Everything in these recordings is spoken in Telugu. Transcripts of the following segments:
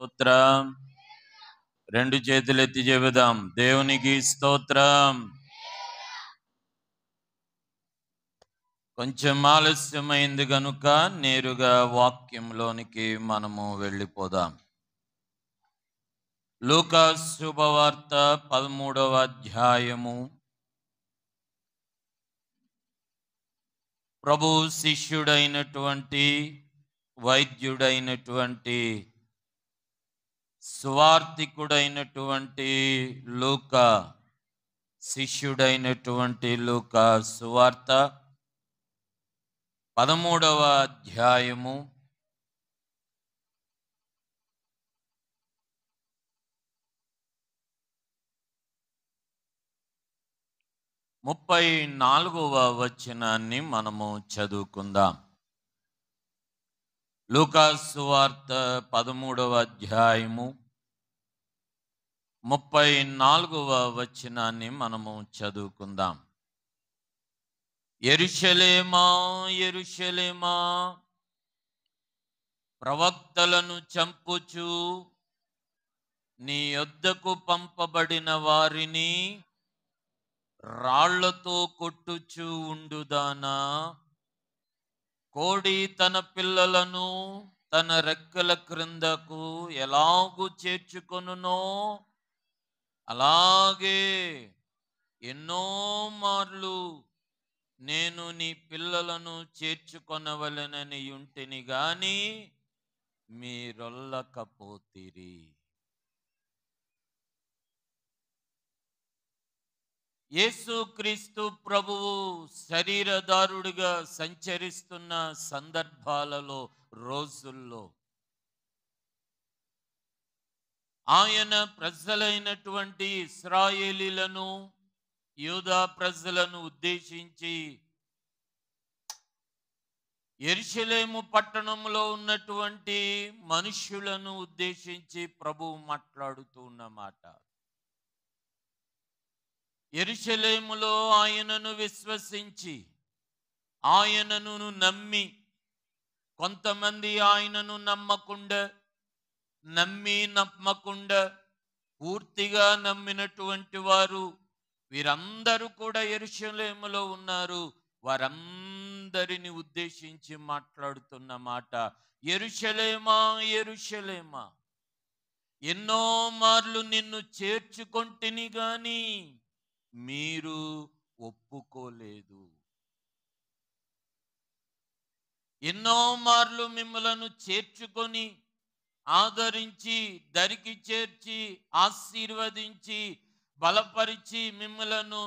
స్తోత్రం. రెండు చేతులు ఎత్తి చెబుదాం, దేవునికి స్తోత్రం. కొంచెం ఆలస్యమైంది గనుక నేరుగా వాక్యంలోనికి మనము వెళ్ళిపోదాం. లూకా శుభవార్త 13వ అధ్యాయము. ప్రభు శిష్యుడైనటువంటి వైద్యుడైనటువంటి సువార్తికుడైనటువంటి లూకా, శిష్యుడైనటువంటి లూకా సువార్త 13వ అధ్యాయము 34వ వచనాన్ని మనము చదువుకుందాం. లూకా సువార్త 13వ అధ్యాయము 34వ వచనాన్ని మనము చదువుకుందాం. యెరూషలేమా, యెరూషలేమా, ప్రవక్తలను చంపుచు నీ యొద్దకు పంపబడిన వారిని రాళ్లతో కొట్టుచు ఉండుదానా, కోడి తన పిల్లలను తన రెక్కల క్రిందకు ఎలాగూ చేర్చుకొనునో అలాగే ఎన్నో మార్లు నేను నీ పిల్లలను చేర్చుకొనవలెనని యుంటిని గాని మీరొల్లకపోతిరి. యేసుక్రీస్తు ప్రభువు శరీరధారుడిగా సంచరిస్తున్న సందర్భాలలో, రోజుల్లో ఆయన ప్రజలైనటువంటి ఇశ్రాయేలీలను, యూదా ప్రజలను ఉద్దేశించి యెరూషలేము పట్టణంలో ఉన్నటువంటి మనుష్యులను ఉద్దేశించి ప్రభువు మాట్లాడుతూ ఉన్నమాట. యెరూషలేములో ఆయనను విశ్వసించి ఆయనను నమ్మి, కొంతమంది ఆయనను నమ్మకుండా పూర్తిగా నమ్మినటువంటి వారు, వీరందరూ కూడా యెరూషలేములో ఉన్నారు. వారందరిని ఉద్దేశించి మాట్లాడుతున్న మాట, యెరూషలేమా, యెరూషలేమా, ఎన్నో మార్లు నిన్ను చేర్చుకొంటిని గాని మీరు ఒప్పుకోలేదు. ఎన్నో మార్లు మిమ్మలను చేర్చుకొని ఆదరించి, దరికి చేర్చి, ఆశీర్వదించి, బలపరిచి, మిమ్మలను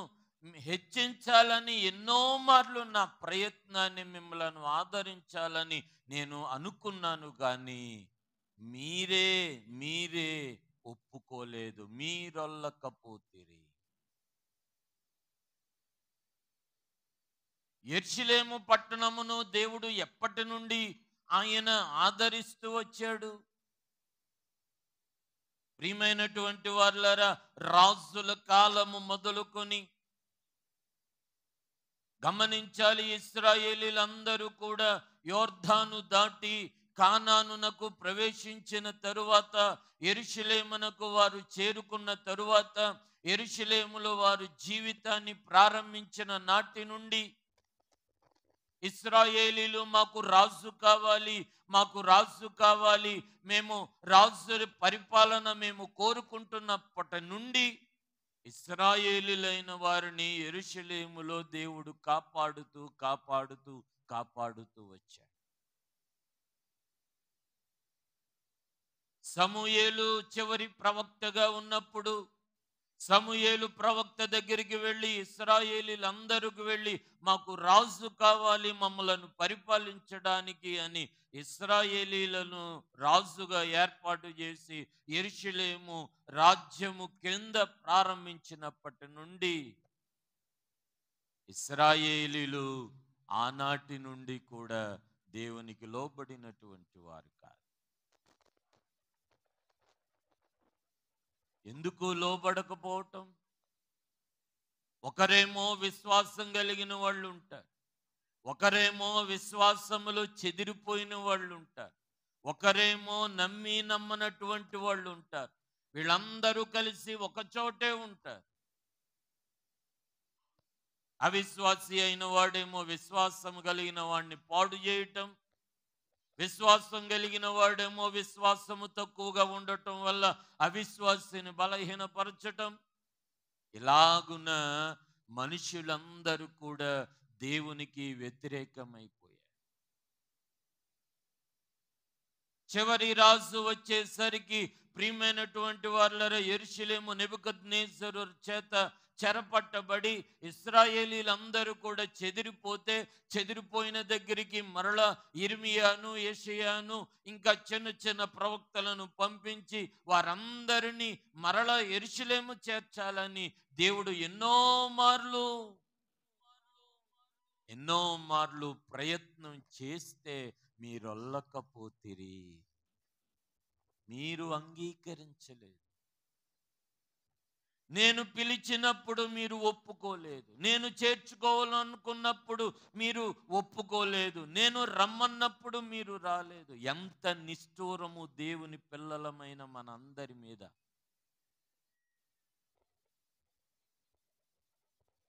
హెచ్చించాలని ఎన్నో మార్లు నా ప్రయత్నాన్ని మిమ్మలను ఆదరించాలని నేను అనుకున్నాను, కానీ మీరే ఒప్పుకోలేదు, మీరొల్లకపోతిరి. యెరూషలేము పట్టణమును దేవుడు ఎప్పటి నుండి ఆయన ఆదరిస్తూ వచ్చాడు? ప్రియమైనటువంటి వారులారా, రాజుల కాలము మొదలుకొని గమనించాలి. ఇశ్రాయేలీలందరూ కూడా యోర్దాను దాటి కానానునకు ప్రవేశించిన తరువాత, యెరూషలేమునకు వారు చేరుకున్న తరువాత, యెరూషలేములో వారు జీవితాన్ని ప్రారంభించిన నాటి నుండి ఇశ్రాయేలీలు మాకు రాజు కావాలి, మేము రాజు పరిపాలన మేము కోరుకుంటున్నప్పటి నుండి ఇశ్రాయేలీలైన వారిని యెరూషలేములో దేవుడు కాపాడుతూ వచ్చాడు. సమూయేలు చివరి ప్రవక్తగా ఉన్నప్పుడు సమూయేలు ప్రవక్త దగ్గరికి వెళ్ళి, ఇశ్రాయేలీలందరికి వెళ్ళి, మాకు రాజు కావాలి మమ్మలను పరిపాలించడానికి అని ఇశ్రాయేలీలను రాజుగా ఏర్పాటు చేసి యెరూషలేము రాజ్యము కింద ప్రారంభించినప్పటి నుండి ఇశ్రాయేలీలు ఆనాటి నుండి కూడా దేవునికి లోబడినటువంటి వారు కాదు. ఎందుకు లోబడకపోవటం? ఒకరేమో విశ్వాసం కలిగిన వాళ్ళు ఉంటారు, ఒకరేమో విశ్వాసములో చెదిరిపోయిన వాళ్ళు ఉంటారు, ఒకరేమో నమ్మి నమ్మనటువంటి వాళ్ళు ఉంటారు. వీళ్ళందరూ కలిసి ఒక చోటే ఉంటారు. అవిశ్వాసి అయిన వాడేమో విశ్వాసం కలిగిన వాడిని పాడు చేయటం, విశ్వాసం కలిగిన వాడేమో విశ్వాసము తక్కువగా ఉండటం వల్ల అవిశ్వాసిని బలహీనపరచటం. ఇలాగున మనుషులందరూ కూడా దేవునికి వ్యతిరేకమైపోయారు. చివరి రాజు వచ్చేసరికి ప్రియమైనటువంటి వారులారా, యెరూషలేము నెబుకద్నెజరు చేత చెరపట్టబడి ఇశ్రాయేలీలందరూ కూడా చెదిరిపోతే, చెదిరిపోయిన దగ్గరికి మరలా ఇర్మియాను, యెషయాను ఇంకా చిన్న చిన్న ప్రవక్తలను పంపించి వారందరినీ మరలా యెరూషలేము చేర్చాలని దేవుడు ఎన్నో మార్లు ప్రయత్నం చేస్తే మీరొల్లకపోతిరి, మీరు అంగీకరించలేదు. నేను పిలిచినప్పుడు మీరు ఒప్పుకోలేదు, నేను చేర్చుకోవాలనుకున్నప్పుడు మీరు ఒప్పుకోలేదు, నేను రమ్మన్నప్పుడు మీరు రాలేదు. ఎంత నిష్ఠూరము దేవుని పిల్లలమైన మనందరి మీద.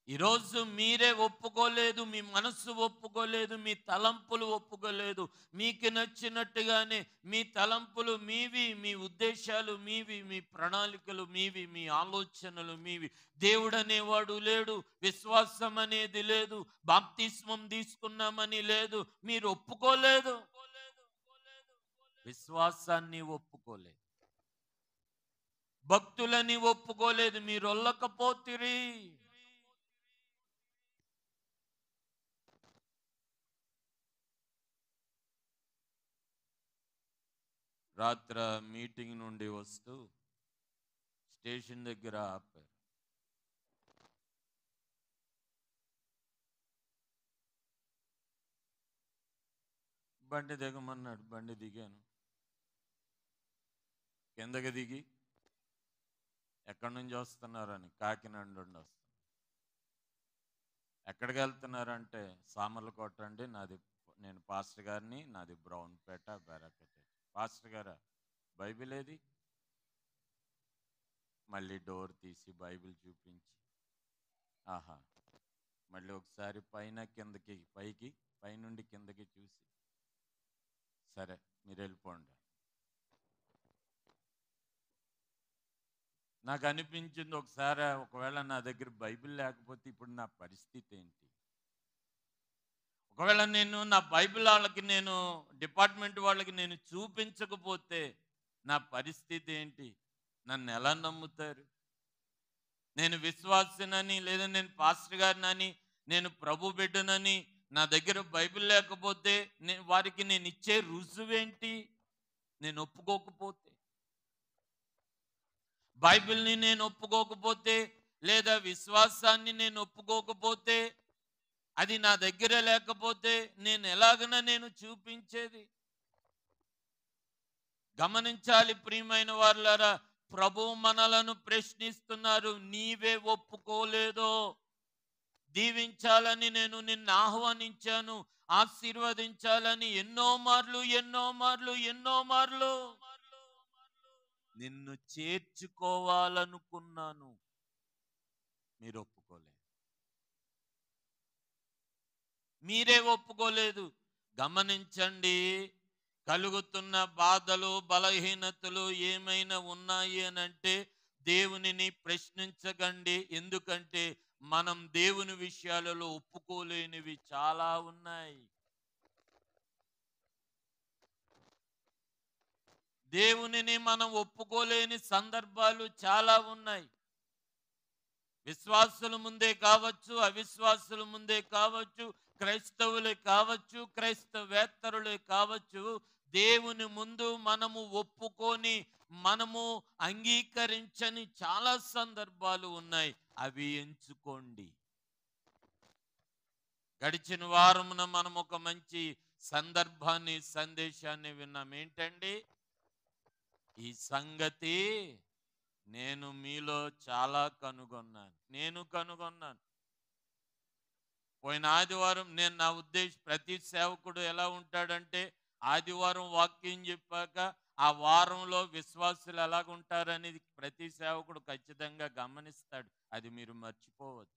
ఈరోజు మీరే ఒప్పుకోలేదు, మీ మనస్సు ఒప్పుకోలేదు, మీ తలంపులు ఒప్పుకోలేదు. మీకు నచ్చినట్టుగానే మీ తలంపులు మీవి, మీ ఉద్దేశాలు మీవి, మీ ప్రణాళికలు మీవి, మీ ఆలోచనలు మీవి. దేవుడు అనేవాడు లేడు, విశ్వాసం అనేది లేదు, బాప్తిస్మం తీసుకున్నామని లేదు. మీరు ఒప్పుకోలేదు, విశ్వాసాన్ని ఒప్పుకోలేదు, భక్తులని ఒప్పుకోలేదు, మీరు ఒల్లకపోతిరి. రాత్ర మీటింగ్ నుండి వస్తూ స్టేషన్ దగ్గర ఆపారు. బండి దిగమన్నాడు. బండి దిగాను. కిందకి దిగి ఎక్కడి నుంచి వస్తున్నారని, కాకినాడ నుండి వస్తున్నారు. ఎక్కడికి వెళ్తున్నారంటే సామర్లకోట అండి, నేను పాస్టర్ గారిని, నాది బ్రౌన్పేట బేరాపేట. పాస్టర్ గారా, బైబిల్ ఏది? మళ్ళీ డోర్ తీసి బైబిల్ చూపించి, ఆహా, మళ్ళీ ఒకసారి పైన కిందకి, పైనుండి కిందకి చూసి, సరే మీరు వెళ్ళిపోండి. నాకు అనిపించింది ఒకసారి, ఒకవేళ నా దగ్గర బైబిల్ లేకపోతే ఇప్పుడు నా పరిస్థితి ఏంటి? ఒకవేళ నేను నా బైబిల్ వాళ్ళకి, నేను డిపార్ట్మెంట్ వాళ్ళకి నేను చూపించకపోతే నా పరిస్థితి ఏంటి? నన్ను ఎలా నమ్ముతారు? నేను విశ్వాసినని, లేదా నేను పాస్టర్ గారినని, నేను ప్రభు బిడ్డనని నా దగ్గర బైబిల్ లేకపోతే వారికి నేను ఇచ్చే రుజువేంటి? నేను ఒప్పుకోకపోతే, బైబిల్ని నేను ఒప్పుకోకపోతే, లేదా విశ్వాసాన్ని నేను ఒప్పుకోకపోతే, అది నా దగ్గర లేకపోతే నేను ఎలాగైనా నేను చూపించేది? గమనించాలి ప్రియమైన వారులారా, ప్రభువు మనలను ప్రశ్నిస్తున్నారు. నీవే ఒప్పుకోలేదో? దీవించాలని నేను నిన్ను ఆహ్వానించాను, ఆశీర్వదించాలని ఎన్నో మార్లు నిన్ను చేర్చుకోవాలనుకున్నాను, మీరు ఒప్పుకోలేదు, మీరే ఒప్పుకోలేదు. గమనించండి, కలుగుతున్న బాధలు, బలహీనతలు ఏమైనా ఉన్నాయి అని అంటే దేవునిని ప్రశ్నించకండి. ఎందుకంటే మనం దేవుని విషయాలలో ఒప్పుకోలేనివి చాలా ఉన్నాయి. దేవునిని మనం ఒప్పుకోలేని సందర్భాలు చాలా ఉన్నాయి. విశ్వాసుల ముందే కావచ్చు, అవిశ్వాసుల ముందే కావచ్చు, క్రైస్తవులే కావచ్చు, క్రైస్తవేత్తరులే కావచ్చు, దేవుని ముందు మనము ఒప్పుకొని మనము అంగీకరించని చాలా సందర్భాలు ఉన్నాయి. అవి ఎంచుకోండి. గడిచిన వారమున మనం ఒక మంచి సందేశాన్ని విన్నాం. ఏంటండి? ఈ సంగతి నేను మీలో చాలా కనుగొన్నాను. పోయిన ఆదివారం నేను, నా ఉద్దేశం, ప్రతి సేవకుడు ఎలా ఉంటాడంటే ఆదివారం వాక్యం చెప్పాక ఆ వారంలో విశ్వాసులు ఎలాగుంటారనేది ప్రతి సేవకుడు ఖచ్చితంగా గమనిస్తాడు. అది మీరు మర్చిపోవద్దు.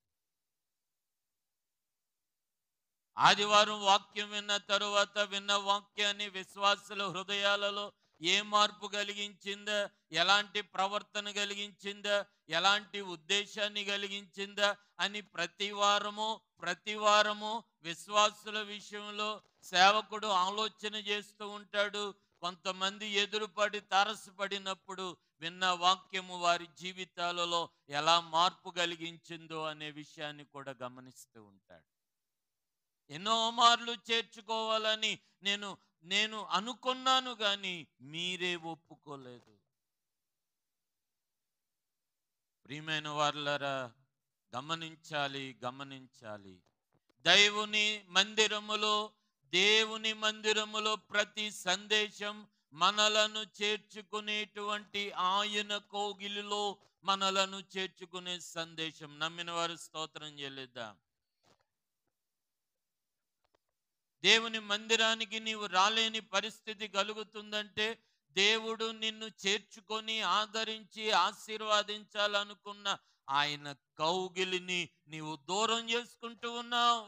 ఆదివారం వాక్యం విన్న తరువాత విన్న వాక్యాన్ని విశ్వాసుల హృదయాలలో ఏ మార్పు కలిగించిందా, ఎలాంటి ప్రవర్తన కలిగించిందా, ఎలాంటి ఉద్దేశాన్ని కలిగించిందా అని ప్రతి వారము విశ్వాసుల విషయంలో సేవకుడు ఆలోచన చేస్తూ ఉంటాడు. కొంతమంది ఎదురుపడి తారసపడినప్పుడు విన్న వాక్యము వారి జీవితాలలో ఎలా మార్పు కలిగించిందో అనే విషయాన్ని కూడా గమనిస్తూ ఉంటాడు. ఎన్నో మార్లు చేర్చుకోవాలని నేను నేను అనుకున్నాను, కానీ మీరే ఒప్పుకోలేదు. ప్రియమైన వారులారా, గమనించాలి. దేవుని మందిరములో దేవుని మందిరములో ప్రతి సందేశం మనలను చేర్చుకునేటువంటి ఆయన కోగిలిలో మనలను చేర్చుకునే సందేశం. నమ్మిన వారు స్తోత్రం చెల్లిద్దాం. దేవుని మందిరానికి నీవు రాలేని పరిస్థితి కలుగుతుందంటే దేవుడు నిన్ను చేర్చుకొని ఆదరించి ఆశీర్వాదించాలనుకున్న ఆయన కౌగిలిని నీవు దూరం చేసుకుంటూ ఉన్నావు.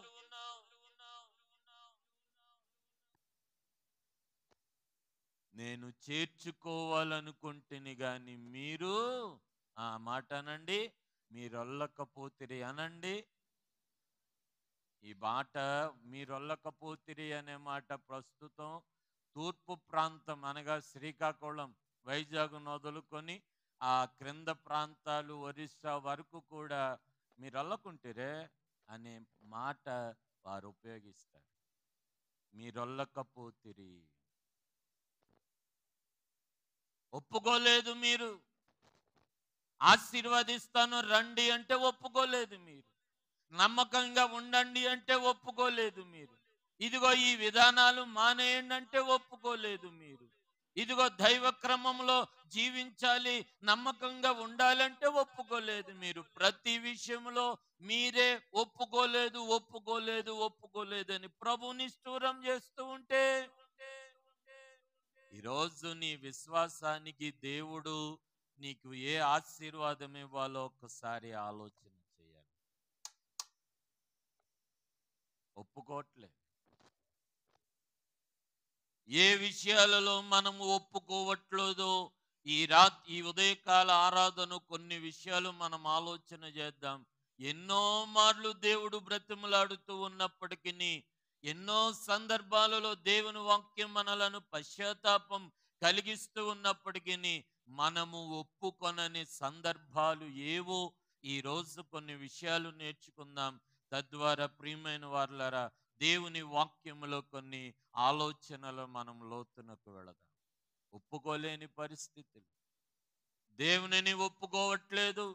నేను చేర్చుకోవాలనుకుంటుని గాని మీరు ఆ మాట అనండి, మీరొల్లకపోతిరి అనండి. ఈ మాట మీరొల్లకపోతిరి అనే మాట ప్రస్తుతం తూర్పు ప్రాంతం అనగా శ్రీకాకుళం, వైజాగ్ మొదలుకొని ఆ క్రింద ప్రాంతాలు ఒరిస్సా వరకు కూడా మీరొల్లకుంటిరే అనే మాట వారు ఉపయోగిస్తారు. మీరొల్లకపోతిరి, ఒప్పుకోలేదు. మీరు ఆశీర్వదిస్తాను రండి అంటే ఒప్పుకోలేదు. మీరు నమ్మకంగా ఉండండి అంటే ఒప్పుకోలేదు. మీరు ఇదిగో ఈ విధానాలు మానేయండి అంటే ఒప్పుకోలేదు. మీరు ఇదిగో దైవ క్రమంలో జీవించాలి, నమ్మకంగా ఉండాలంటే ఒప్పుకోలేదు. మీరు ప్రతి విషయంలో మీరే ఒప్పుకోలేదు అని ప్రభుని స్థూరం చేస్తూ ఉంటే ఈరోజు నీ విశ్వాసానికి దేవుడు నీకు ఏ ఆశీర్వాదం ఇవ్వాలో ఒకసారి ఆలోచన చేయాలి. ఒప్పుకోవట్లేదు. ఏ విషయాలలో మనము ఒప్పుకోవట్లేదో ఈ ఉదయకాల ఆరాధన కొన్ని విషయాలు మనం ఆలోచన చేద్దాం. ఎన్నో మార్లు దేవుడు బ్రతిమలాడుతూ ఉన్నప్పటికీ, ఎన్నో సందర్భాలలో దేవుని వాక్యం మనలను పశ్చాత్తాపం కలిగిస్తూ ఉన్నప్పటికీ మనము ఒప్పుకొనని సందర్భాలు ఏవో ఈరోజు కొన్ని విషయాలు నేర్చుకుందాం. తద్వారా ప్రియమైన వారులారా, దేవుని వాక్యములో కొన్ని ఆలోచనలు మనం లోతునకు వెళదాం. ఒప్పుకోలేని పరిస్థితులు, దేవునిని ఒప్పుకోవట్లేదు.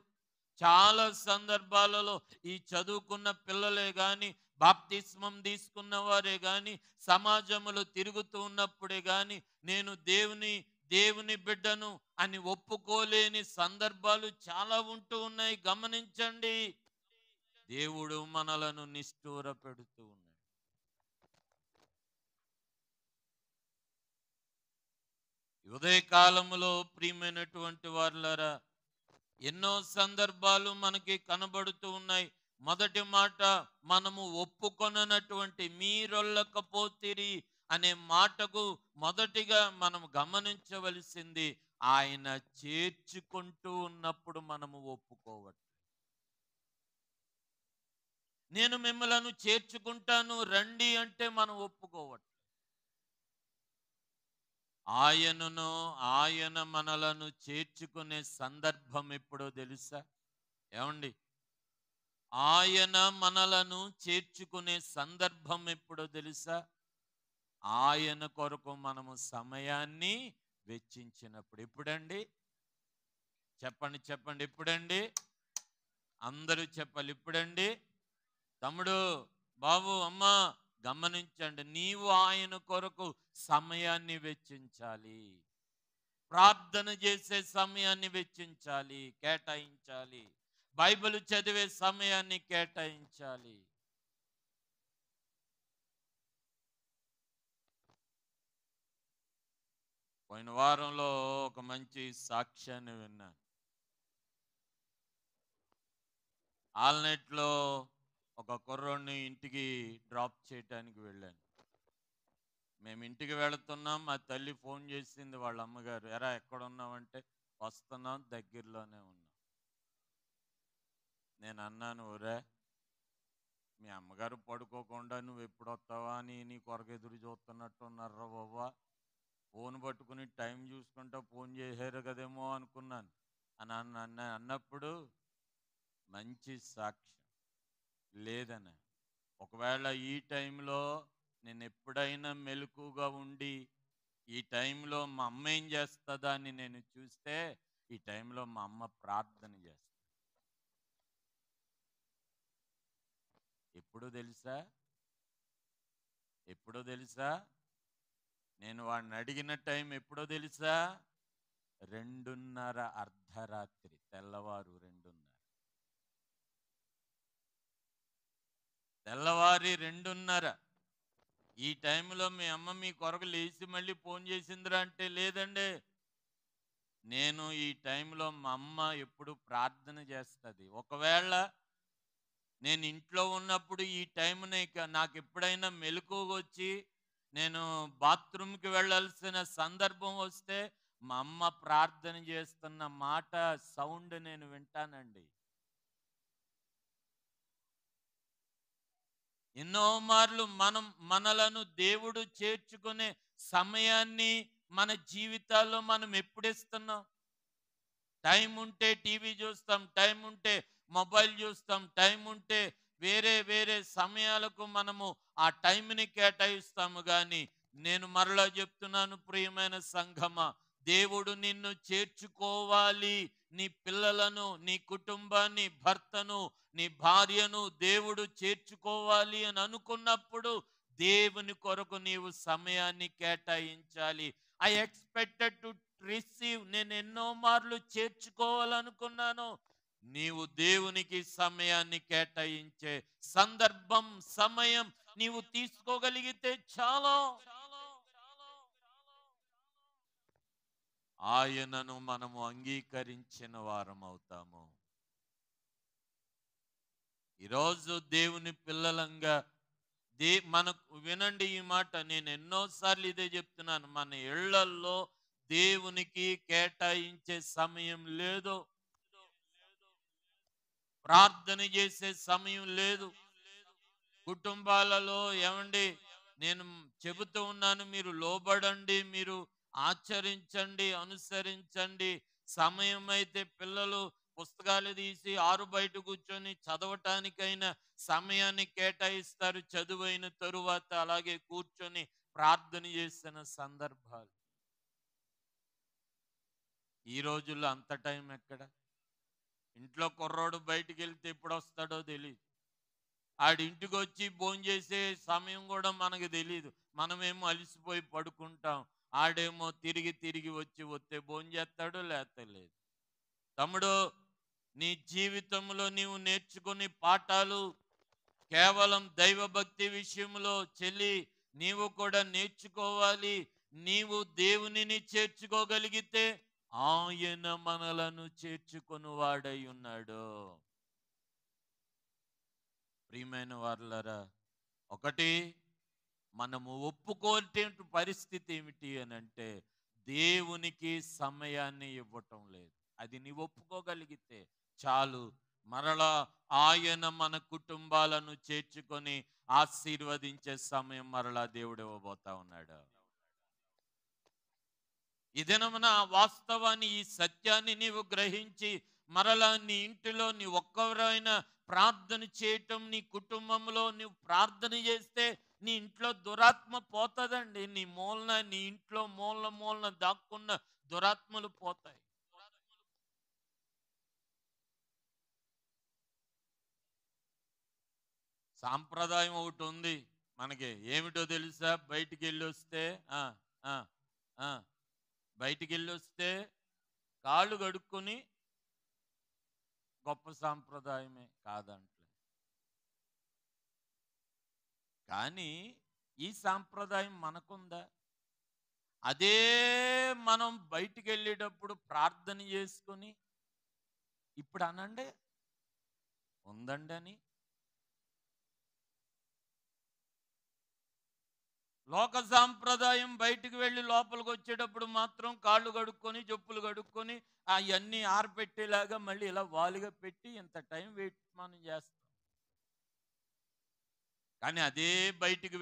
చాలా సందర్భాలలో ఈ చదువుకున్న పిల్లలే గాని, బాప్తిస్మం తీసుకున్న వారే గాని, సమాజంలో తిరుగుతూ ఉన్నప్పుడే గాని నేను దేవుని బిడ్డను అని ఒప్పుకోలేని సందర్భాలు చాలా ఉంటూ ఉన్నాయి. గమనించండి. దేవుడు మనలను నిష్ఠూర పెడుతూ ఉన్నాడు. ఉదయకాలములో ప్రియమైనటువంటి వారులారా, ఎన్నో సందర్భాలు మనకి కనబడుతూ ఉన్నాయి. మొదటి మాట, మనము ఒప్పుకొననటువంటి మీరొల్లకపోతిరి అనే మాటకు మొదటిగా మనం గమనించవలసింది, ఆయన చేర్చుకుంటూ ఉన్నప్పుడు మనము ఒప్పుకోవట్లేదు. నేను మిమ్మలను చేర్చుకుంటాను రండి అంటే మనం ఒప్పుకోవట్లేదు. ఆయన మనలను చేర్చుకునే సందర్భం ఎప్పుడో తెలుసా ఏమండి? ఆయన మనలను చేర్చుకునే సందర్భం ఎప్పుడో తెలుసా? ఆయన కొరకు మనము సమయాన్ని వెచ్చించినప్పుడు. ఎప్పుడండి? చెప్పండి ఎప్పుడండి? అందరూ చెప్పాలి. ఎప్పుడండి? తమ్ముడు, బాబు, అమ్మ గమనించండి. నీవు ఆయన కొరకు సమయాన్ని వెచ్చించాలి. ప్రార్థన చేసే సమయాన్ని వెచ్చించాలి, కేటాయించాలి. బైబిల్ చదివే సమయాన్ని కేటాయించాలి. పోయిన వారంలో ఒక మంచి సాక్ష్యాన్ని విన్నాను. ఆల్నెట్లో ఒక కుర్రోడిని ఇంటికి డ్రాప్ చేయటానికి వెళ్ళాను. మేము ఇంటికి వెళుతున్నాం. మా తల్లి ఫోన్ చేసింది వాళ్ళ అమ్మగారు, ఎరా ఎక్కడున్నావంటే, వస్తున్నాం, దగ్గరలోనే ఉన్నాం. నేను అన్నాను, ఒరే మీ అమ్మగారు పడుకోకుండా నువ్వు ఎప్పుడు వస్తావా అని నీ కొరకు ఎదురు చూస్తున్నట్టు ఉన్నారా బాబా, ఫోన్ పట్టుకుని టైం చూసుకుంటా ఫోన్ చేశారు కదేమో అనుకున్నాను అని అన్నప్పుడు మంచి సాక్ష్యం లేదన్న. ఒకవేళ ఈ టైంలో నేను ఎప్పుడైనా మెలకుగా ఉండి ఈ టైంలో మా అమ్మ ఏం చేస్తుందా అని నేను చూస్తే, ఈ టైంలో మా అమ్మ ప్రార్థన చేస్తుంది. ఎప్పుడో తెలుసా నేను వాడిని అడిగిన టైం ఎప్పుడో తెలుసా? 2:30 అర్ధరాత్రి, తెల్లవారు 2:30. తెల్లవారి 2:30. ఈ టైంలో మీ అమ్మ మీ కొరకు లేచి మళ్ళీ ఫోన్ చేసిందిరా అంటే, లేదండి, నేను ఈ టైంలో మా అమ్మ ఎప్పుడు ప్రార్థన చేస్తుంది. ఒకవేళ నేను ఇంట్లో ఉన్నప్పుడు ఈ టైంని నాకు ఎప్పుడైనా మెలకువ వచ్చి నేను బాత్రూమ్కి వెళ్ళాల్సిన సందర్భం వస్తే మా అమ్మ ప్రార్థన చేస్తున్న మాట సౌండ్ నేను వింటానండి. ఎన్నో మార్లు మనలను దేవుడు చేర్చుకునే సమయాన్ని మన జీవితాల్లో మనం ఎప్పుడిస్తున్నాం? టైం ఉంటే టీవీ చూస్తాం, టైం ఉంటే మొబైల్ చూస్తాం, టైం ఉంటే వేరే వేరే సమయాలకు మనము ఆ టైంని కేటాయిస్తాము. కానీ నేను మరలా చెప్తున్నాను, ప్రియమైన సంఘమా, దేవుడు నిన్ను చేర్చుకోవాలి, నీ పిల్లలను, నీ కుటుంబాన్ని, భర్తను, నీ భార్యను దేవుడు చేర్చుకోవాలి అని అనుకున్నప్పుడు దేవుని కొరకు నీవు సమయాన్ని కేటాయించాలి. ఐ ఎక్స్పెక్టెడ్ టు రిసీవ్, నేను ఎన్నో మార్లు చేర్చుకోవాలనుకున్నాను. నీవు దేవునికి సమయాన్ని కేటాయించే సందర్భం, సమయం నీవు తీసుకోగలిగితే చాలా ఆయనను మనము అంగీకరించిన వారం అవుతాము. ఈరోజు దేవుని పిల్లలంగా మనకు వినండి ఈ మాట, నేను ఎన్నోసార్లు ఇదే చెప్తున్నాను, మన ఇళ్లల్లో దేవునికి కేటాయించే సమయం లేదు, ప్రార్థన చేసే సమయం లేదు. కుటుంబాలలో ఏమండి, నేను చెబుతూ ఉన్నాను, మీరు లోబడండి, మీరు ఆచరించండి, అనుసరించండి. సమయం అయితే పిల్లలు పుస్తకాలు తీసి ఆరు బయట కూర్చొని చదవటానికైనా సమయాన్ని కేటాయిస్తారు. చదువైన తరువాత అలాగే కూర్చొని ప్రార్థన చేసిన సందర్భాలు. ఈ రోజుల్లో అంత టైం ఎక్కడ? ఇంట్లో కుర్రోడు బయటికి వెళ్తే ఎప్పుడు వస్తాడో తెలియదు. ఆడింటికి వచ్చి భోంచేసే సమయం కూడా మనకు తెలియదు. మనమేమో అలిసిపోయి పడుకుంటాం, ఆడేమో తిరిగి తిరిగి వచ్చి వస్తే భోంచేస్తాడు, లేతలేదు. తమ్ముడు, నీ జీవితంలో నీవు నేర్చుకునే పాఠాలు కేవలం దైవభక్తి విషయంలో చెల్లి నీవు కూడా నేర్చుకోవాలి. నీవు దేవునిని చేర్చుకోగలిగితే ఆయన మనలను చేర్చుకొని వాడై ఉన్నాడు. ప్రియమైన వారలారా, ఒకటి మనము ఒప్పుకోటే పరిస్థితి ఏమిటి అని అంటే, దేవునికి సమయాన్ని ఇవ్వటం లేదు. అది నీవు ఒప్పుకోగలిగితే చాలు, మరలా ఆయన మన కుటుంబాలను చేర్చుకొని ఆశీర్వదించే సమయం మరలా దేవుడు ఇవ్వబోతా ఉన్నాడు. ఈ దినమున వాస్తవాన్ని, ఈ సత్యాన్ని నీవు గ్రహించి మరలా నీ ఇంటిలో నీ ఒక్కరైనా ప్రార్థన చేయటం, నీ కుటుంబంలో నువ్వు ప్రార్థన చేస్తే నీ ఇంట్లో దురాత్మ పోతుందండి. నీ మూలన, నీ ఇంట్లో మూలన దాక్కున్న దురాత్మలు పోతాయి. సాంప్రదాయం ఒకటి ఉంది మనకి, ఏమిటో తెలుసా? బయటికి వెళ్ళొస్తే బయటికి వెళ్ళొస్తే కాళ్ళు కడుక్కొని, గొప్ప సాంప్రదాయమే కాదంటే, కానీ ఈ సాంప్రదాయం మనకుందా? అదే మనం బయటికి వెళ్ళేటప్పుడు ప్రార్థన చేసుకొని ఇప్పుడు అనండి ఉందండి అని. లోక సాంప్రదాయం బయటికి వెళ్ళి లోపలికి వచ్చేటప్పుడు మాత్రం కాళ్ళు కడుక్కొని చెప్పులు కడుక్కొని అవన్నీ ఆరపెట్టేలాగా మళ్ళీ ఇలా వాలుగా పెట్టి ఇంత టైం వెయిట్ మనం చేస్తాం. కానీ అదే బయటికి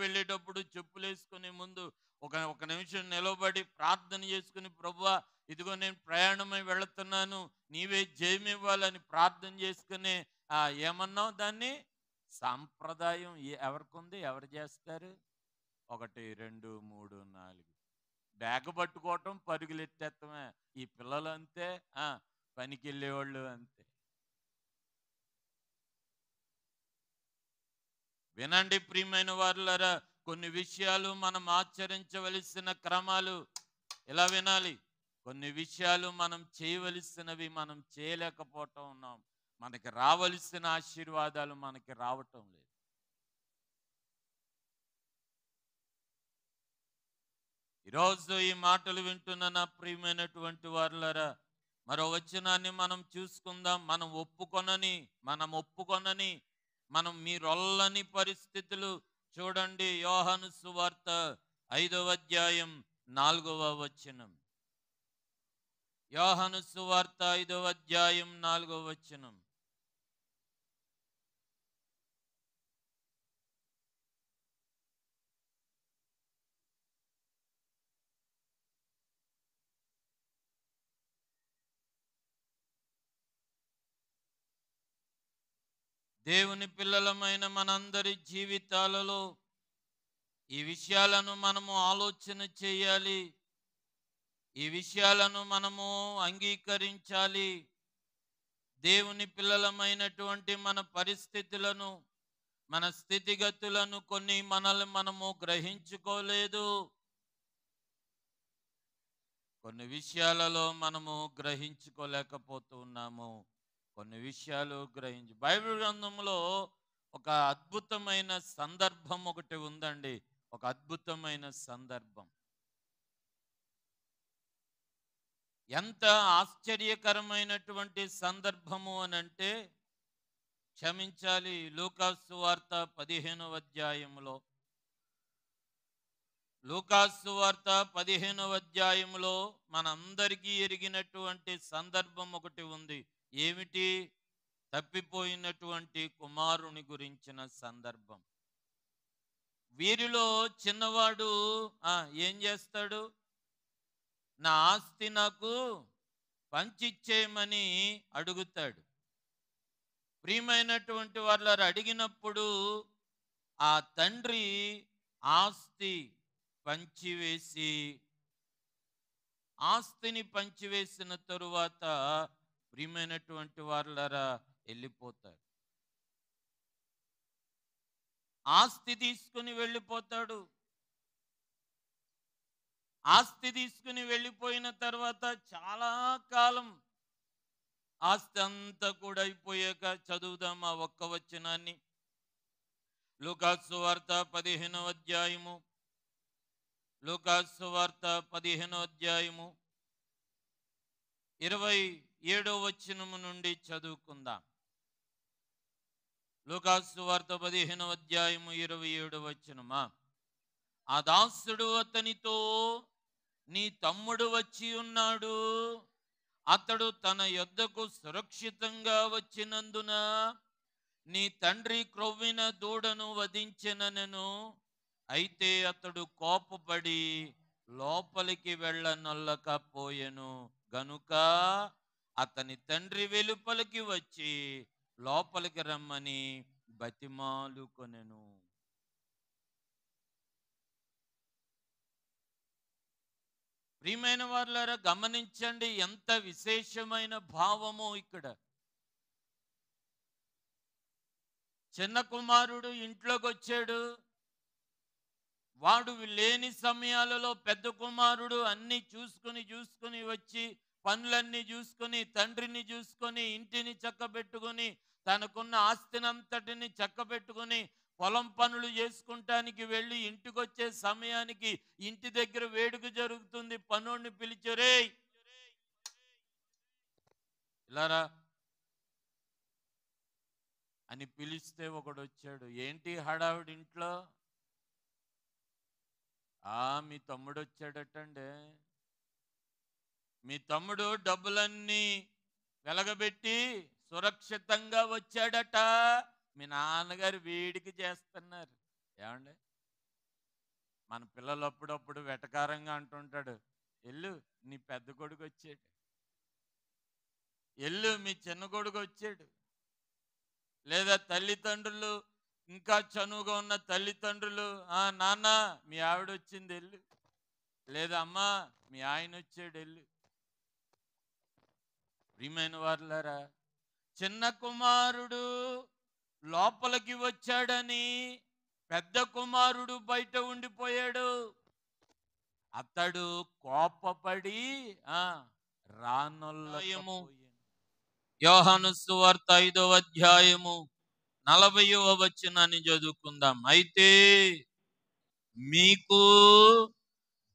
వెళ్ళేటప్పుడు చెప్పులు వేసుకునే ముందు ఒక నిమిషం నిలబడి ప్రార్థన చేసుకుని, ప్రభువా ఇదిగో నేను ప్రయాణమై వెళుతున్నాను, నీవే జయమివ్వాలని ప్రార్థన చేసుకుని ఏమన్నావు దాన్ని సాంప్రదాయం ఎవరికి ఉంది, ఎవరు చేస్తారు? 1 2 3 4 బ్యాగ్ పట్టుకోవటం పరుగులెత్తేత్తమే. ఈ పిల్లలు అంతే, పనికి వెళ్ళేవాళ్ళు అంతే. వినండి ప్రియమైన వారులారా, కొన్ని విషయాలు మనం ఆచరించవలసిన క్రమాలు ఇలా వినాలి. కొన్ని విషయాలు మనం చేయవలసినవి మనం చేయలేకపోవటం ఉన్నాం. మనకి రావలసిన ఆశీర్వాదాలు మనకి రావటం లేదు. ఈరోజు ఈ మాటలు వింటున్న నా ప్రియమైనటువంటి వారులారా, మరో వచనాన్ని మనం చూసుకుందాం. మనం ఒప్పుకొనని మీరొల్లని పరిస్థితులు చూడండి. యోహాను సువార్త 5వ అధ్యాయం 4వ వచనం. యోహాను సువార్త 5వ అధ్యాయం 4వ వచనం. దేవుని పిల్లలమైన మనందరి జీవితాలలో ఈ విషయాలను మనము ఆలోచన చేయాలి. ఈ విషయాలను మనము అంగీకరించాలి. దేవుని పిల్లలమైనటువంటి మన పరిస్థితులను, మన స్థితిగతులను కొన్ని మనము గ్రహించుకోలేదు. కొన్ని విషయాలలో మనము గ్రహించుకోలేకపోతున్నాము. కొన్ని విషయాలు బైబిల్ గ్రంథంలో ఒక అద్భుతమైన సందర్భం ఒకటి ఉందండి. ఒక అద్భుతమైన సందర్భం. ఎంత ఆశ్చర్యకరమైనటువంటి సందర్భము అనంటే, క్షమించాలి, లూకాసు వార్త 15వ అధ్యాయంలో, లూకాసు వార్త 15వ అధ్యాయంలో మనందరికీ ఎరిగినటువంటి సందర్భం ఒకటి ఉంది. ఏమిటి? తప్పిపోయినటువంటి కుమారుని గురించిన సందర్భం. వీరిలో చిన్నవాడు ఏం చేస్తాడు? నా ఆస్తి నాకు పంచిచ్చేయమని అడుగుతాడు. ప్రియమైనటువంటి వాళ్ళ అడిగినప్పుడు ఆ తండ్రి ఆస్తిని పంచివేసిన తరువాత ప్రియమైనటువంటి వాళ్ళరా వెళ్ళిపోతాడు. ఆస్తి తీసుకుని వెళ్ళిపోతాడు. ఆస్తి తీసుకుని వెళ్ళిపోయిన తర్వాత చాలా కాలం ఆస్తి అంతా కూడా అయిపోయాక చదువుదాం ఆ ఒక్క వచనాన్ని. లూకాసు వార్త 15వ అధ్యాయము, లూకాసు వార్త 15వ అధ్యాయము 27వ వచనము నుండి చదువుకుందాం. లూకాసు వార్త 15వ అధ్యాయము 27వ వచనమా. ఆ దాసుడు అతనితో, నీ తమ్ముడు వచ్చి ఉన్నాడు, అతడు తన యొద్దకు సురక్షితంగా వచ్చినందున నీ తండ్రి క్రొవ్విన దూడను వధించెననెను. అయితే అతడు కోపపడి లోపలికి వెళ్ళనొల్లకపోయెను గనుక అతని తండ్రి వెలుపలికి వచ్చి లోపలికి రమ్మని బతిమాలుకొనెను. ప్రియమైన వారులారా, గమనించండి ఎంత విశేషమైన భావమో ఇక్కడ. చిన్న కుమారుడు ఇంట్లోకి వచ్చాడు. వాడు లేని సమయాలలో పెద్ద కుమారుడు అన్ని చూసుకుని వచ్చి పనులన్నీ చూసుకొని, తండ్రిని చూసుకొని, ఇంటిని చక్కబెట్టుకొని, తనకున్న ఆస్తినంతటిని చక్కబెట్టుకొని పొలం పనులు చేసుకుంటానికి వెళ్ళి ఇంటికి వచ్చే సమయానికి ఇంటి దగ్గర వేడుక జరుగుతుంది. పనోడిని పిలిచి, రేయ్ ఇలారా అని పిలిస్తే ఒకడు వచ్చాడు. ఏంటి హడావిడి ఇంట్లో? మీ తమ్ముడు వచ్చాడటండి. మీ తమ్ముడు డబ్బులన్నీ వెలగబెట్టి సురక్షితంగా వచ్చాడట. మీ నాన్నగారు వేడికి చేస్తున్నారు. ఏమండి, మన పిల్లలు అప్పుడప్పుడు వెటకారంగా అంటుంటాడు, ఎల్లు నీ పెద్ద కొడుకు వచ్చాడు, ఎల్లు మీ చిన్న కొడుకు వచ్చాడు. లేదా తల్లిదండ్రులు, ఇంకా చనువుగా ఉన్న తల్లిదండ్రులు, నాన్న మీ ఆవిడ వచ్చింది ఎల్లు, లేదా అమ్మా మీ ఆయన వచ్చాడు ఎల్లు. ప్రియమైన వారులారా, చిన్న కుమారుడు లోపలికి వచ్చాడని పెద్ద కుమారుడు బయట ఉండిపోయాడు. అతడు కోపపడి రానొల్లయము. యోహాను సువార్త 5వ అధ్యాయము 40వ వచనాన్ని చదువుకుందాం. అయితే మీకు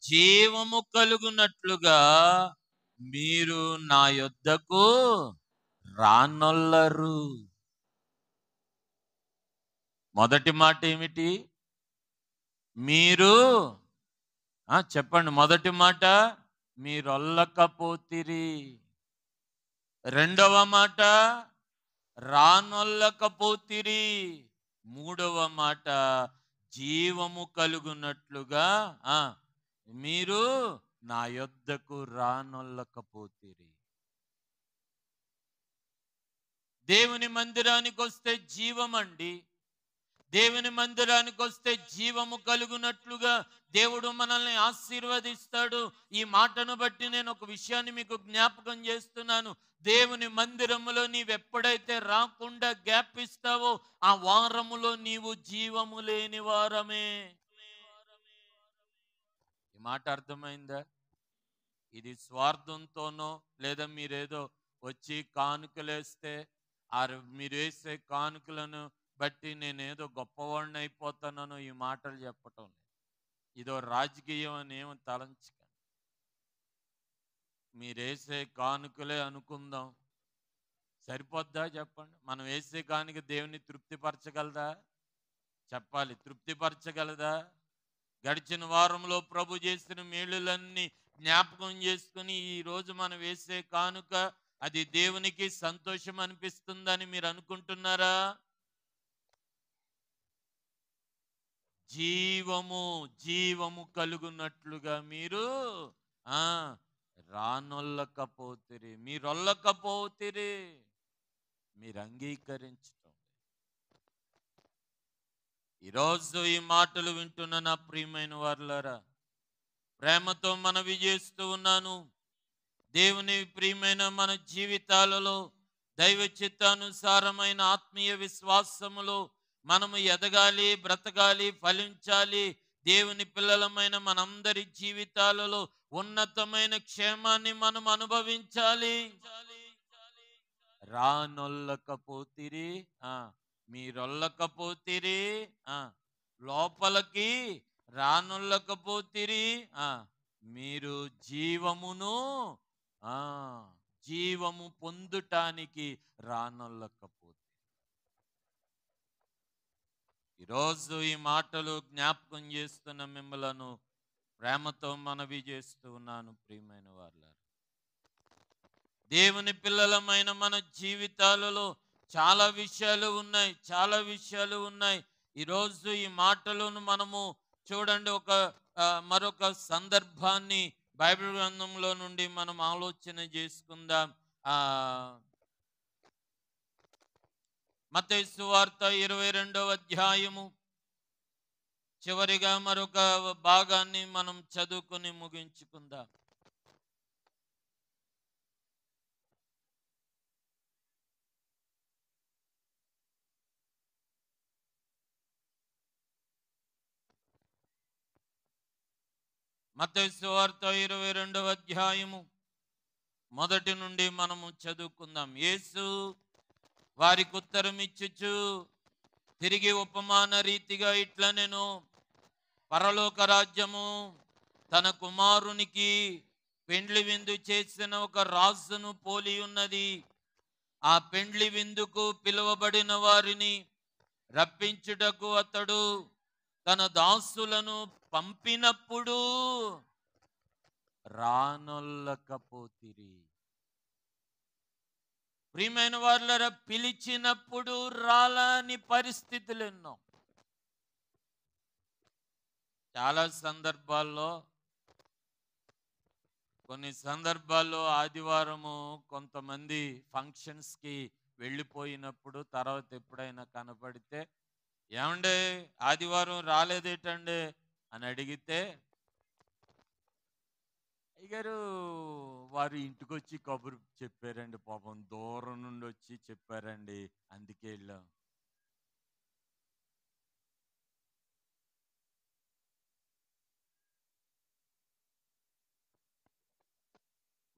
జీవము కలుగునట్లుగా మీరు నా యొద్దకు రానొల్లరు. మొదటి మాట ఏమిటి? మీరు చెప్పండి. మొదటి మాట మీరొల్లకపోతిరి. రెండవ మాట రానొల్లకపోతిరి. మూడవ మాట జీవము కలుగునట్లుగా మీరు నా యొద్దకు రానొల్లకపోతిరి. దేవుని మందిరానికి వస్తే జీవమండి. దేవుని మందిరానికి వస్తే జీవము కలుగునట్లుగా దేవుడు మనల్ని ఆశీర్వదిస్తాడు. ఈ మాటను బట్టి నేను ఒక విషయాన్ని మీకు జ్ఞాపకం చేస్తున్నాను. దేవుని మందిరములో నీవెప్పుడైతే రాకుండా గ్యాప్ ఇస్తావో ఆ వారములో నీవు జీవము లేని వారమే. ఈ మాట అర్థమైందా? ఇది స్వార్థంతోనో లేదా మీరేదో వచ్చి కానుకలేస్తే మీరు వేసే కానుకలను బట్టి నేనేదో గొప్పవాడిని అయిపోతానో ఈ మాటలు చెప్పటం లేదు. ఇదో రాజకీయం అని ఏమో తలంచకండి. మీరేసే కానుకలే అనుకుందాం, సరిపోద్దా చెప్పండి? మనం వేసే కానుక దేవుని తృప్తిపరచగలదా? చెప్పాలి, తృప్తిపరచగలదా? గడిచిన వారంలో ప్రభు చేసిన మేలులన్నీ జ్ఞాపకం చేసుకుని ఈరోజు మనం వేసే కానుక అది దేవునికి సంతోషం అనిపిస్తుందని మీరు అనుకుంటున్నారా? జీవము కలుగునట్లుగా మీరు రానొల్లకపోతిరి. మీరొల్లకపోతిరి. మీరు అంగీకరించటం. ఈరోజు ఈ మాటలు వింటున్న నా ప్రియమైన వారులారా, ప్రేమతో మనవి చేస్తూ ఉన్నాను. దేవుని ప్రియమైన మన జీవితాలలో దైవ చిత్తానుసారమైన ఆత్మీయ విశ్వాసములో మనము ఎదగాలి, బ్రతకాలి, ఫలించాలి. దేవుని పిల్లలమైన మనందరి జీవితాలలో ఉన్నతమైన క్షేమాన్ని మనం అనుభవించాలి. రానొల్లకపోతిరి, మీరొల్లకపోతిరి, లోపలికి రానొల్లకపోతిరి, మీరు జీవము పొందుటానికి రానొల్లకపోతిరి. ఈరోజు ఈ మాటలు జ్ఞాపకం చేస్తున్న మిమ్మలను ప్రేమతో మనవి చేస్తూ ఉన్నాను. ప్రియమైన వారులారా, దేవుని పిల్లలమైన మన జీవితాలలో చాలా విషయాలు ఉన్నాయి. ఈరోజు ఈ మాటలను మనము చూడండి, మరొక సందర్భాన్ని బైబిల్ గ్రంథంలో నుండి మనం ఆలోచన చేసుకుందాం. మత్తయి సువార్త 22వ అధ్యాయము చివరిగా మరొక భాగాన్ని మనం చదువుకొని ముగించుకుందాం. మత్తయి సువార్త 22వ అధ్యాయము మొదటి నుండి మనము చదువుకుందాం. యేసు వారికి ఉత్తరం ఇచ్చుచు, తిరిగి ఉపమాన రీతిగా ఇట్లా నేను పరలోక రాజ్యము తన కుమారునికి పెండ్లి విందు చేసిన ఒక రాజును పోలి ఉన్నది. ఆ పెండ్లి విందుకు పిలువబడిన వారిని రప్పించుటకు అతడు తన దాసులను పంపినప్పుడు రానొల్లకపోతిరి. ప్రియమైన వాళ్ళరా, పిలిచినప్పుడు రాలని పరిస్థితులు ఎన్నో. చాలా సందర్భాల్లో, కొన్ని సందర్భాల్లో ఆదివారము కొంతమంది ఫంక్షన్స్కి వెళ్ళిపోయినప్పుడు తర్వాత ఎప్పుడైనా కనపడితే, ఏమండే ఆదివారం రాలేదేటండి అని అడిగితే, అయ్యగారు వారు ఇంటికి వచ్చి కబురు చెప్పారండి, పాపం దూరం నుండి వచ్చి చెప్పారండి, అందుకే వెళ్ళాం.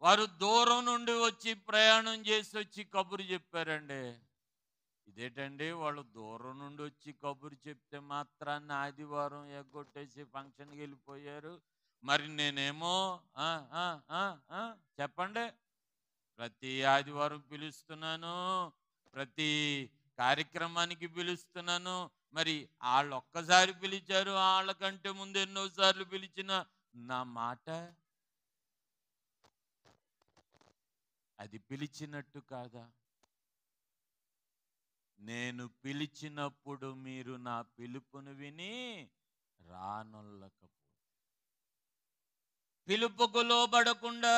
వారు దూరం నుండి వచ్చి ప్రయాణం చేసి వచ్చి కబురు చెప్పారండి. ఇదేటండి, వాళ్ళు దూరం నుండి వచ్చి కబురు చెప్తే మాత్రాన్ని ఆదివారం ఎగ్గొట్టేసి ఫంక్షన్కి వెళ్ళిపోయారు, మరి నేనేమో చెప్పండి, ప్రతి ఆదివారం పిలుస్తున్నాను, ప్రతి కార్యక్రమానికి పిలుస్తున్నాను. మరి వాళ్ళు ఒక్కసారి పిలిచారు, వాళ్ళకంటే ముందు ఎన్నోసార్లు పిలిచిన నా మాట అది పిలిచినట్టు కాదా? నేను పిలిచినప్పుడు మీరు నా పిలుపును విని రానొల్లకపో. పిలుపుకు లోబడకుండా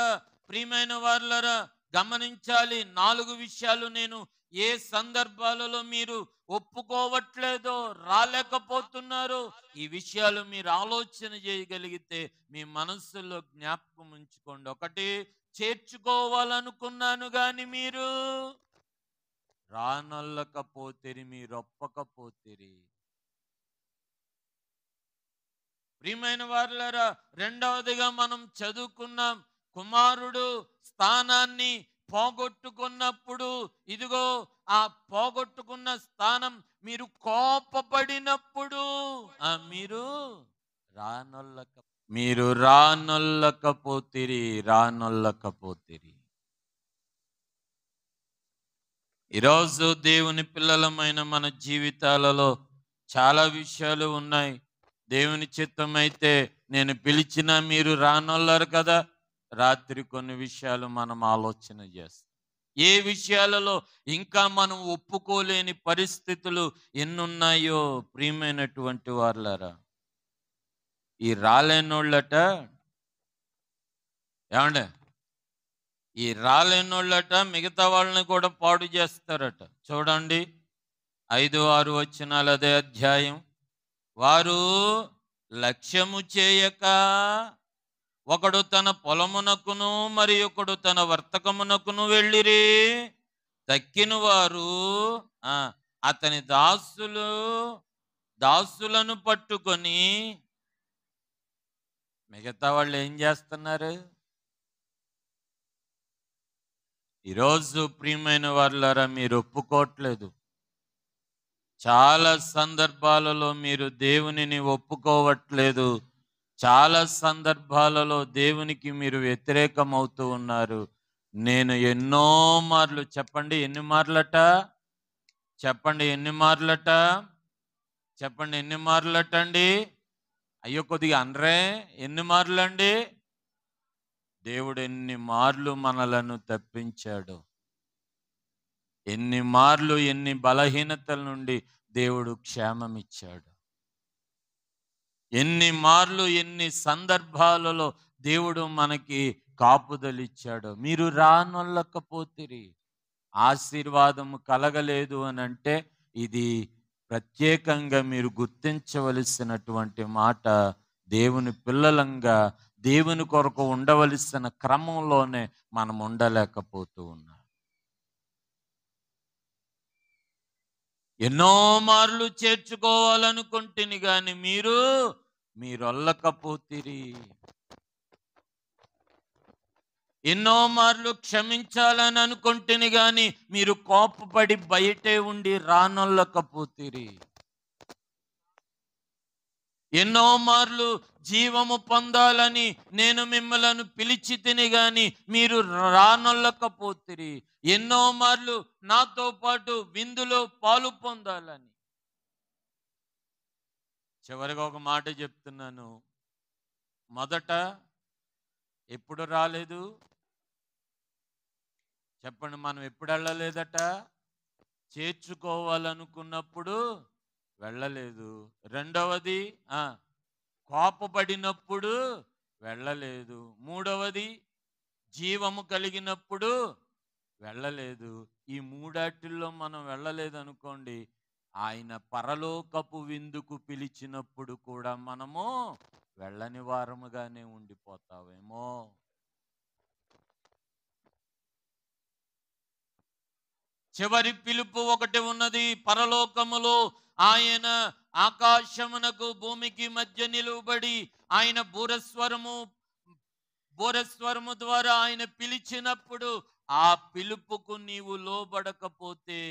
ప్రియమైన వారులారా గమనించాలి. 4 విషయాలు నేను ఏ సందర్భాలలో మీరు ఒప్పుకోవట్లేదో, రాలేకపోతున్నారు, ఈ విషయాలు మీరు ఆలోచన చేయగలిగితే మీ మనస్సులో జ్ఞాపకం ఉంచుకోండి. 1, చేర్చుకోవాలనుకున్నాను గాని మీరు రానొల్లకపోతిరి, మీరు ఒప్పకపోతిరి. ప్రియమైన వారులారా, రెండవదిగా మనం చదువుకున్నాం, కుమారుడు స్థానాన్ని పోగొట్టుకున్నప్పుడు, ఇదిగో ఆ పోగొట్టుకున్న స్థానం మీరు కోపపడినప్పుడు మీరు రానొల్లకపోతిరి. ఈరోజు దేవుని పిల్లలమైన మన జీవితాలలో చాలా విషయాలు ఉన్నాయి. దేవుని చిత్తమైతే నేను పిలిచినా మీరు రానొల్లరు కదా. రాత్రి కొన్ని విషయాలు మనం ఆలోచన చేస్తాం. ఏ విషయాలలో ఇంకా మనం ఒప్పుకోలేని పరిస్థితులు ఎన్నున్నాయో ప్రియమైనటువంటి వారులారా, ఈ రాలేనోళ్ళట, ఏమండే, ఈ రాలేనోళ్ళట మిగతా వాళ్ళని కూడా పాడు చేస్తారట. చూడండి 5-6 వచనాలు అదే అధ్యాయం. వారు లక్ష్యము చేయక ఒకడు తన పొలమునకును మరి ఒకడు తన వర్తకమునకును వెళ్ళిరి. తక్కిన వారు అతని దాసులను పట్టుకొని, మిగతా వాళ్ళు ఏం చేస్తున్నారు? ఈరోజు ప్రియమైన వారులారా మీరు ఒప్పుకోవట్లేదు. చాలా సందర్భాలలో మీరు దేవునిని ఒప్పుకోవట్లేదు. చాలా సందర్భాలలో దేవునికి మీరు వ్యతిరేకమవుతూ ఉన్నారు. నేను ఎన్నో మార్లు, చెప్పండి ఎన్ని మార్లట, చెప్పండి ఎన్ని మార్లట, చెప్పండి ఎన్ని మార్లట అండి? అయ్యో కొద్దిగా అనరే, ఎన్ని మార్లండి? దేవుడు ఎన్ని మార్లు మనలను తప్పించాడు, ఎన్ని మార్లు ఎన్ని బలహీనతల నుండి దేవుడు క్షేమం ఇచ్చాడు, ఎన్ని మార్లు ఎన్ని సందర్భాలలో దేవుడు మనకి కాపుదలిచ్చాడు. మీరు రానొల్లకపోతిరి. ఆశీర్వాదము కలగలేదు అని అంటే ఇది ప్రత్యేకంగా మీరు గుర్తించవలసినటువంటి మాట. దేవుని పిల్లలంగా దేవుని కొరకు ఉండవలసిన క్రమంలోనే మనం ఉండలేకపోతూ ఉన్నాం. ఎన్నో మార్లు చేర్చుకోవాలనుకుంటుని గాని మీరొల్లకపోతిరి. ఎన్నో మార్లు క్షమించాలని అనుకుంటుని గాని మీరు కోపపడి బయటే ఉండి రానొల్లకపోతిరి. ఎన్నో మార్లు జీవము పొందాలని నేను మిమ్మలను పిలిచి తిని గాని మీరు రానొల్లకపోతిరి. ఎన్నో మార్లు నాతో పాటు విందులో పాలు పొందాలని. చివరిగా ఒక మాట చెప్తున్నాను. మొదట ఎప్పుడు రాలేదు చెప్పండి? మనం ఎప్పుడు వెళ్ళలేదట? చేర్చుకోవాలనుకున్నప్పుడు వెళ్ళలేదు. రెండవది కోపపడినప్పుడు వెళ్ళలేదు. మూడవది జీవము కలిగినప్పుడు వెళ్ళలేదు. ఈ మూడాటిల్లో మనం వెళ్ళలేదు అనుకోండి, ఆయన పరలోకపు విందుకు పిలిచినప్పుడు కూడా మనము వెళ్ళని వారముగానే ఉండిపోతావేమో. చివరి పిలుపు ఒకటి ఉన్నది. పరలోకములో ఆయన ఆకాశమునకు భూమికి మధ్య నిలువబడి ఆయన బూరస్వరము ద్వారా ఆయన పిలిచినప్పుడు ఆ పిలుపుకు నీవు లోబడకపోతే,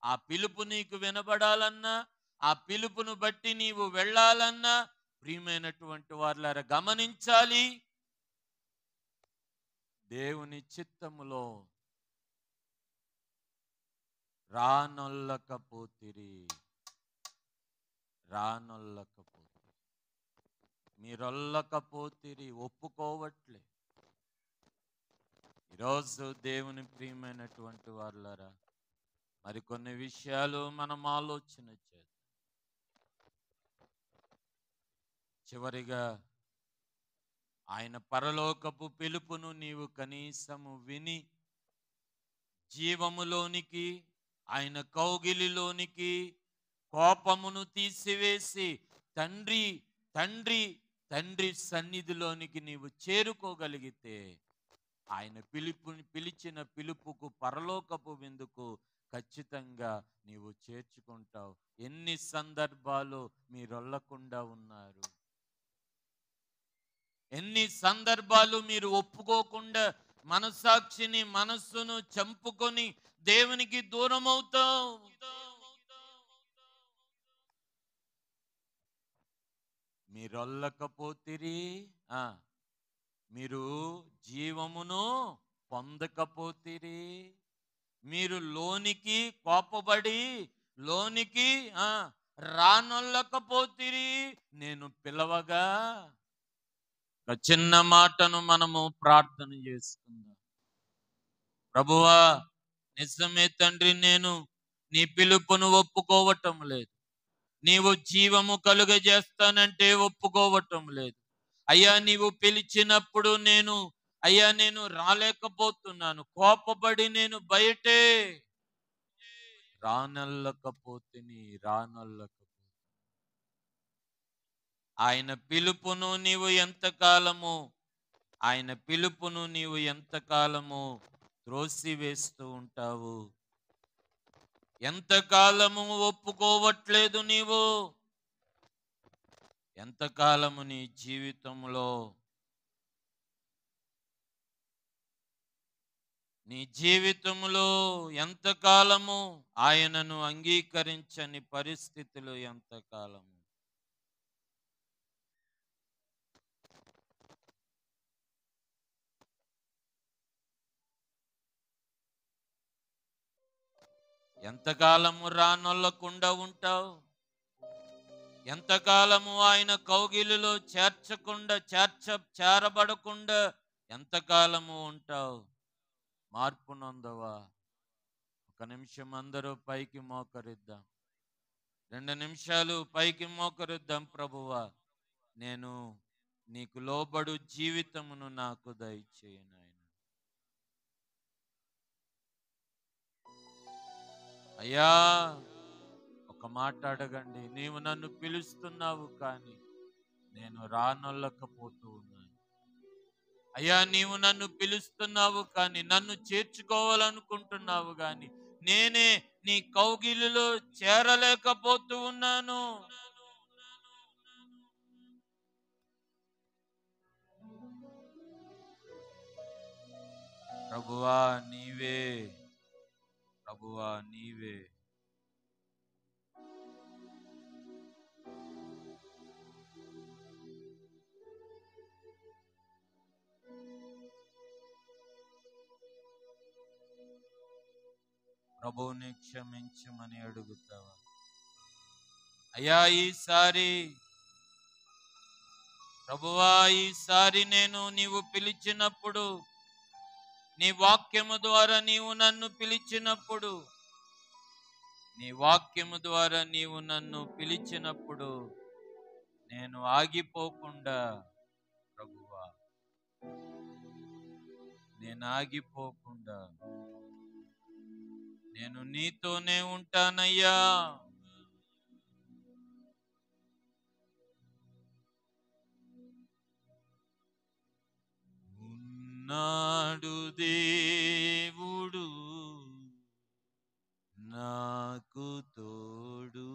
ఆ పిలుపు నీకు వినబడాలన్నా, ఆ పిలుపును బట్టి నీవు వెళ్ళాలన్నా, ప్రియమైనటువంటి వారులారా గమనించాలి, దేవుని చిత్తములో రానొల్లకపోతిరి. మీరొల్లకపోతిరి, ఒప్పుకోవట్లే. ఈరోజు దేవుని ప్రియమైనటువంటి వారులారా, మరికొన్ని విషయాలు మనం ఆలోచన చేద్దాం. చివరిగా ఆయన పరలోకపు పిలుపును నీవు కనీసము విని జీవములోనికి, ఆయన కౌగిలిలోనికి కోపమును తీసివేసి తండ్రి తండ్రి తండ్రి సన్నిధిలోనికి నీవు చేరుకోగలిగితే, ఆయన పిలిచిన పిలుపుకు, పరలోకపు విందుకు ఖచ్చితంగా నీవు చేర్చుకుంటావు. ఎన్ని సందర్భాలు మీరొల్లకుండా ఉన్నారు? ఎన్ని సందర్భాలు మీరు ఒప్పుకోకుండా మనస్సాక్షిని, మనస్సును చంపుకొని దేవునికి దూరం అవుతావు? మీరొల్లకపోతిరి, మీరు జీవమును పొందకపోతిరి, మీరు లోనికి కోపబడి లోనికి రానొల్లకపోతిరి. నేను పిలవగా ఒక చిన్న మాటను మనము ప్రార్థన చేసుకుందాం. ప్రభువా, నిజమే తండ్రి, నేను నీ పిలుపును ఒప్పుకోవటం లేదు. నీవు జీవము కలుగజేస్తానంటే ఒప్పుకోవటం లేదు. అయ్యా, నీవు పిలిచినప్పుడు నేను రాలేకపోతున్నాను. కోపపడి నేను బయటే రానొల్లకపోతిని. ఆయన పిలుపును నీవు ఎంతకాలము త్రోసివేస్తూ ఉంటావు? ఎంతకాలము ఒప్పుకోవట్లేదు నీవు? ఎంతకాలము నీ జీవితంలో ఎంతకాలము ఆయనను అంగీకరించని పరిస్థితులు ఎంతకాలము? ఎంతకాలము రానొల్లకుండా ఉంటావు? ఎంతకాలము ఆయన కౌగిలిలో చేరబడకుండా ఎంతకాలము ఉంటావు? మార్పు నొందవా? ఒక నిమిషం అందరూ పైకి మోకరిద్దాం. 2 నిమిషాలు పైకి మోకరిద్దాం. ప్రభువా, నేను నీకు లోబడు జీవితమును నాకు దయచేయి నాయన. అయ్యా, ఒక మాట అడగండి. నీవు నన్ను పిలుస్తున్నావు కానీ నేను రానొల్లకపోతూ ఉన్నాను. అయ్యా, నీవు నన్ను పిలుస్తున్నావు కానీ, నన్ను చేర్చుకోవాలనుకుంటున్నావు కానీ, నేనే నీ కౌగిలిలో చేరలేకపోతూ ఉన్నాను. ప్రభువా నీవే, ప్రభువా నీవే. ప్రభువుని క్షమించమని అడుగుతావా? అయ్యా, ఈసారి ప్రభువా, ఈసారి నేను నీవు పిలిచినప్పుడు, నీ వాక్యము ద్వారా నీవు నన్ను పిలిచినప్పుడు, నీ వాక్యము ద్వారా నీవు నన్ను పిలిచినప్పుడు నేను ఆగిపోకుండా, ప్రభువా, నేను ఆగిపోకుండా నేను నీతోనే ఉంటానయ్యా. ఉన్నాడు దేవుడు నాకు తోడు,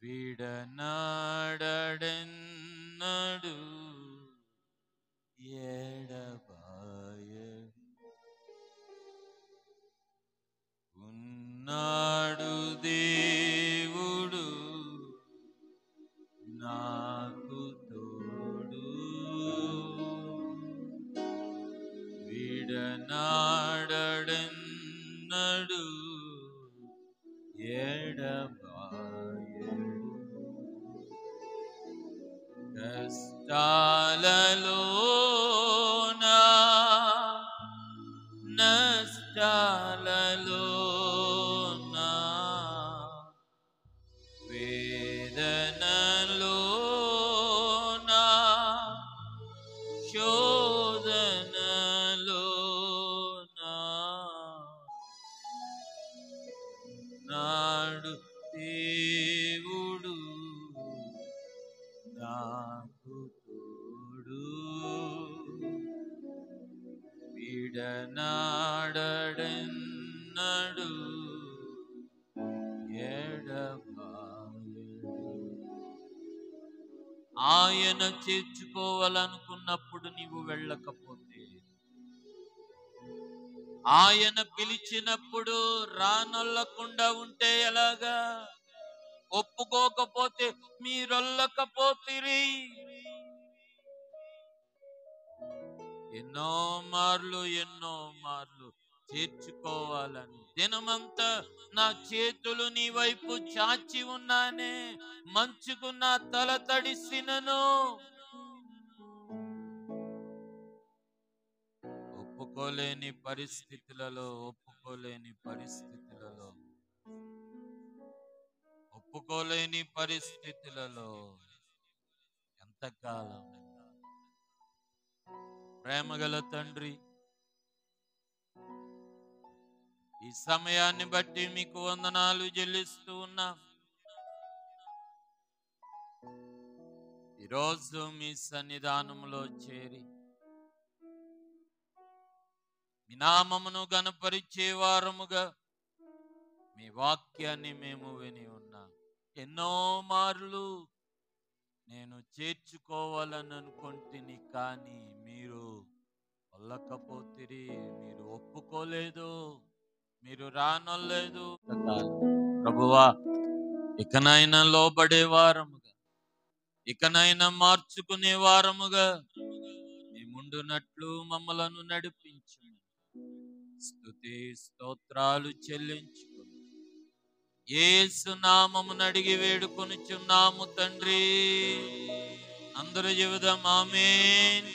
విడనాడెన్నడు ఎడబాయడు. ఉన్నాడు దేవుడు నాకు తోడు, విడనాడెన్నడు ఎడబాయడు. కష్టాలలోనా, నష్టాలలోనా, వేదనలోనా, శోధనలోనా, నాడు దేవుడు నాకు తోడు, విడనాడెన్నడు ఎడబాయడు. ఆయన చేర్చుకోవాలనుకున్నప్పుడు నీవు వెళ్ళకపోతే, ఆయన పిలిచినప్పుడు రానొల్లకుండా ఉంటే ఎలాగా? ఒప్పుకోకపోతే మీరొల్లకపోతిరి. ఎన్నో మార్లు చేర్చుకోవాలని దినమంతా నా చేతులు నీ వైపు చాచి ఉన్నానే, మంచుకు నా తల తడిసినను ఒప్పుకోలేని పరిస్థితులలో ఎంతకాలం? ప్రేమగల తండ్రి, ఈ సమయాన్ని బట్టి మీకు వందనాలు చెల్లిస్తూ ఉన్నా. ఈరోజు మీ సన్నిధానంలో చేరి మీ నామమును గణపరిచే వారముగా మీ వాక్యాన్ని మేము విని ఉన్నాం. ఎన్నో మార్లు నేను చేర్చుకోవాలని అనుకుంటుని, కానీ మీరు వల్లకపోతిరి, మీరు ఒప్పుకోలేదు, మీరు రానొల్లేదు. ప్రభువా, ఇకనైనా లోబడే వారముగా, ఇకనైనా మార్చుకునే వారముగా మేముండునట్లు మమ్మలను నడిపించు. స్తుతి స్తోత్రాలు చెల్లించుకొని యేసు నామమున అడిగి వేడుకొనుచున్నాము తండ్రి. అందరూ చెబుదాం ఆమేన్.